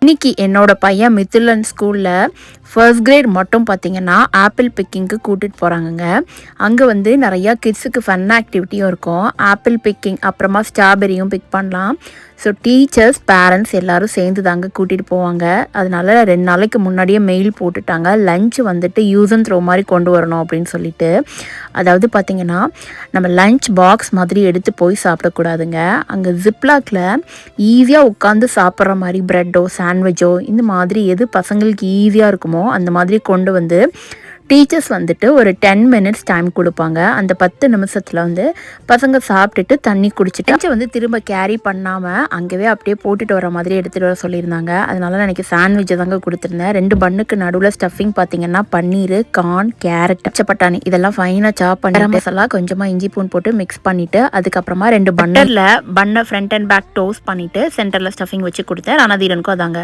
இன்னைக்கு என்னோட பையன் மித்துலன் ஸ்கூலில் ஃபர்ஸ்ட் கிரேட் மட்டும் பார்த்திங்கன்னா ஆப்பிள் பிக்கிங்க்கு கூட்டிகிட்டு போகிறாங்கங்க. அங்கே வந்து நிறையா கிட்ஸுக்கு ஃபன் ஆக்டிவிட்டியும் இருக்கும். ஆப்பிள் பிக்கிங், அப்புறமா ஸ்ட்ராபெரியும் பிக் பண்ணலாம். ஸோ டீச்சர்ஸ், பேரண்ட்ஸ் எல்லோரும் சேர்ந்து தாங்க கூட்டிகிட்டு போவாங்க. அதனால 2 நாளைக்கு முன்னாடியே மெயில் போட்டுட்டாங்க, லஞ்ச் வந்துட்டு யூஸ் அண்ட் த்ரோ மாதிரி கொண்டு வரணும் அப்படின்னு சொல்லிட்டு. அதாவது பார்த்திங்கன்னா நம்ம லஞ்ச் பாக்ஸ் மாதிரி எடுத்து போய் சாப்பிடக்கூடாதுங்க. அங்கே ஜிப்லாக்கில் ஈஸியாக உட்காந்து சாப்பிட்ற மாதிரி ப்ரெட்டோ சாண்ட்விச்சோ இந்த மாதிரி எது பசங்களுக்கு ஈஸியாக இருக்குமோ அந்த மாதிரி கொண்டு வந்து டீச்சர்ஸ் வந்துட்டு ஒரு 10 மினிட்ஸ் டைம் கொடுப்பாங்க. அந்த 10 நிமிஷத்தில் வந்து பசங்க சாப்பிட்டுட்டு தண்ணி குடிச்சிட்டு லஞ்சை வந்து திரும்ப கேரி பண்ணாமல் அங்கேயே அப்படியே போட்டுட்டு வர மாதிரி எடுத்துகிட்டு வர சொல்லியிருந்தாங்க. அதனால நான் எனக்கு சாண்ட்விட்சை தாங்க கொடுத்துருந்தேன். 2 பன்னுக்கு நடுவில் ஸ்டஃபிங் பார்த்திங்கன்னா பன்னீர், கார்ன், கேரட், பச்சைப்பட்டாணி இதெல்லாம் ஃபைனாக சாப் பண்ணி மசாலா கொஞ்சமாக இஞ்சி பூன் போட்டு மிக்ஸ் பண்ணிவிட்டு அதுக்கப்புறமா 2 பன்னரில் பன்னை ஃப்ரண்ட் அண்ட் பேக் டோஸ்ட் பண்ணிவிட்டு சென்டரில் ஸ்டஃபிங் வச்சு கொடுத்தேன். ரணதீரனுக்கும் அதாங்க.